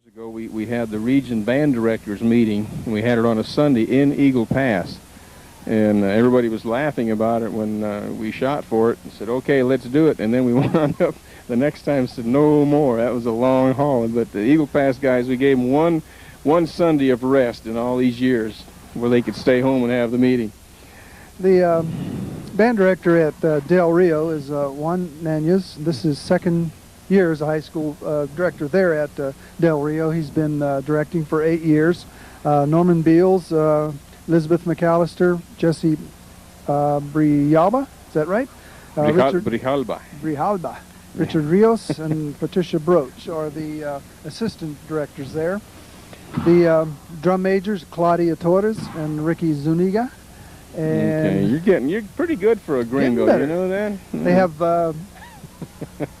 Years ago, we had the region band directors meeting, and we had it on a Sunday in Eagle Pass. And everybody was laughing about it when we shot for it and said, okay, let's do it. And then we wound up the next time and said, no more. That was a long haul. But the Eagle Pass guys, we gave them one Sunday of rest in all these years where they could stay home and have the meeting. The band director at Del Rio is Juan Nanez. This is second year as a high school director there at Del Rio. He's been directing for 8 years. Norman Beals, Elizabeth McAllister, Jesse Brialba, is that right? Brijalba. Richard Rios and Patricia Broach are the assistant directors there. The drum majors, Claudia Torres and Ricky Zuniga. And okay, you're pretty good for a gringo, you know that? They have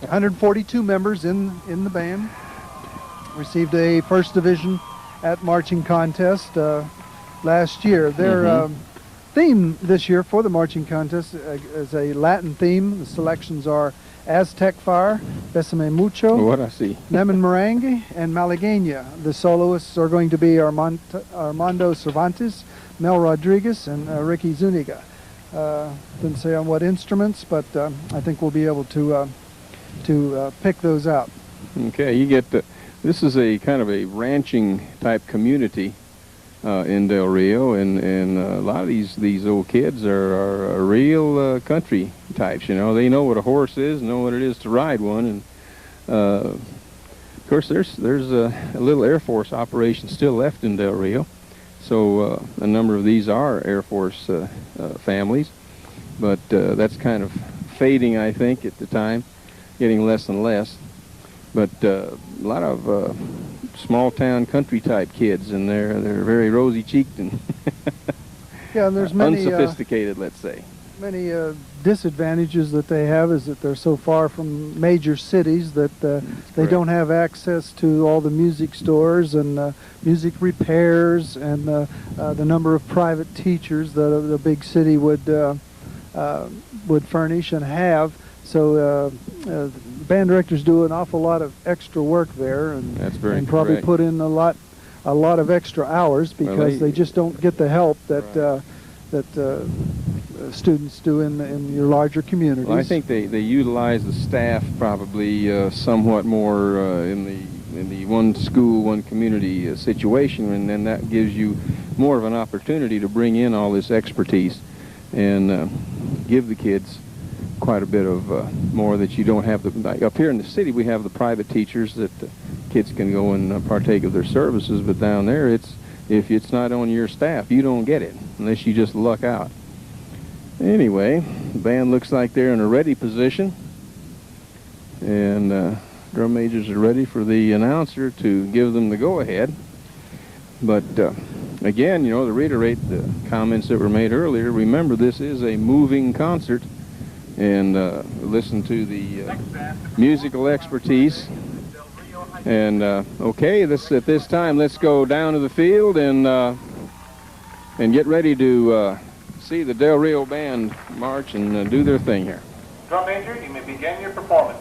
142 members in the band. Received a first division at marching contest last year. Their theme this year for the marching contest is a Latin theme. The selections are Aztec Fire, Besame Mucho, Meringue, and Malaguena. The soloists are going to be Armando Cervantes, Mel Rodriguez, and Ricky Zuniga. Didn't say on what instruments, but I think we'll be able to pick those out. Okay, you get this is a kind of a ranching type community in Del Rio, and a lot of these old kids are real country types. You know, they know what a horse is, know what it is to ride one, and of course there's a little Air Force operation still left in Del Rio. So a number of these are Air Force families, but that's kind of fading, I think, at the time, getting less and less. But a lot of small-town country-type kids, and they're very rosy-cheeked and yeah, and there's many unsophisticated, let's say. Many disadvantages that they have is that they're so far from major cities that they don't have access to all the music stores and music repairs and the number of private teachers that a big city would furnish and have. So band directors do an awful lot of extra work there, and probably put in a lot of extra hours because they just don't get the help that students do in your larger communities. Well, I think they utilize the staff probably somewhat more in the one school, one community situation, and then that gives you more of an opportunity to bring in all this expertise and give the kids quite a bit of more that you don't have. Like up here in the city, we have the private teachers that the kids can go and partake of their services, but down there, if it's not on your staff, you don't get it unless you just luck out. Anyway, the band looks like they're in a ready position, and drum majors are ready for the announcer to give them the go-ahead. But again, you know, to reiterate the comments that were made earlier, remember this is a moving concert, and listen to the musical expertise. And okay, at this time, let's go down to the field and get ready to see the Del Rio Band march and do their thing here. Drum major, you may begin your performance.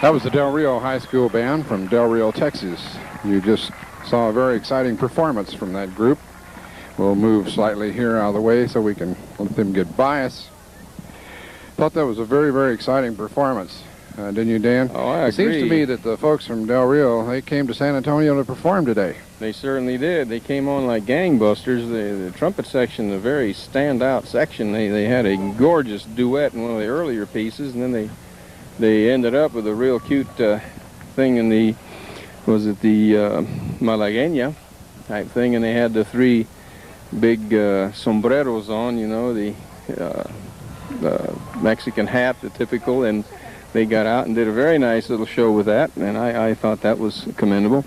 That was the Del Rio High School Band from Del Rio, Texas. You just saw a very exciting performance from that group. We'll move slightly here out of the way so we can let them get by us. Thought that was a very, very exciting performance. Didn't you, Dan? Oh, I agree. It seems to me that the folks from Del Rio, they came to San Antonio to perform today. They certainly did. They came on like gangbusters. The trumpet section, a very standout section. They had a gorgeous duet in one of the earlier pieces, and then they ended up with a real cute thing in the, was it the Malaguena type thing, and they had the three big sombreros on, you know, the Mexican hat, the typical, and they got out and did a very nice little show with that, and I thought that was commendable.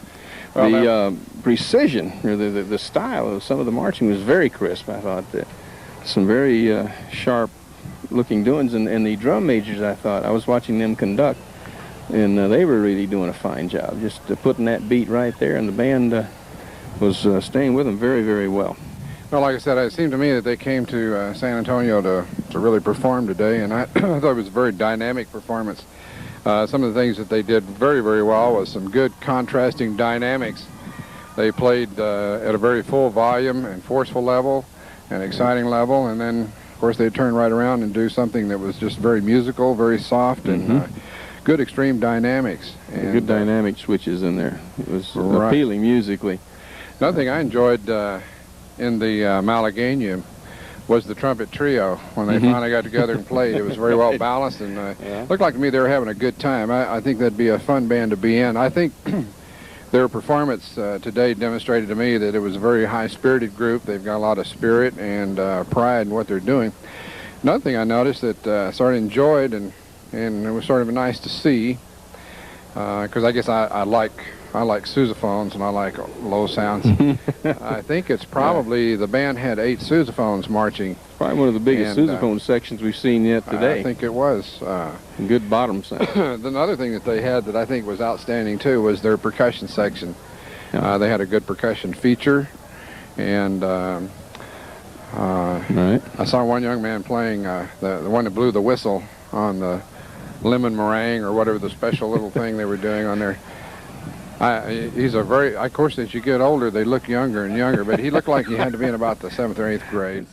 Well, the precision, or the style of some of the marching was very crisp. I thought that some very sharp looking doings, and the drum majors, I was watching them conduct, and they were really doing a fine job, just putting that beat right there, and the band was staying with them very, very well. Well, like I said, it seemed to me that they came to San Antonio to really perform today, and I thought it was a very dynamic performance. Some of the things that they did very, very well was some good contrasting dynamics. They played at a very full volume and forceful level and exciting level, and then, of course, they'd turn right around and do something that was just very musical, very soft, and good extreme dynamics. And good dynamic switches in there. It was right. Appealing musically. Another thing I enjoyed in the Malaguena was the trumpet trio. When they finally got together and played, it was very well balanced, and looked like to me they were having a good time. I think that'd be a fun band to be in. I think their performance today demonstrated to me that it was a very high-spirited group. They've got a lot of spirit and pride in what they're doing. Another thing I noticed that I sort of enjoyed, and it was sort of nice to see, because I guess I like sousaphones and I like low sounds. I think it's probably the band had 8 sousaphones marching. Probably one of the biggest sousaphone sections we've seen yet today. I think it was. Good bottom sound. Another thing that they had that I think was outstanding too was their percussion section. They had a good percussion feature, and right. I saw one young man playing the one that blew the whistle on the lemon meringue or whatever the special little thing they were doing on there. He's a very, of course, as you get older, they look younger and younger, but he looked like he had to be in about the 7th or 8th grade.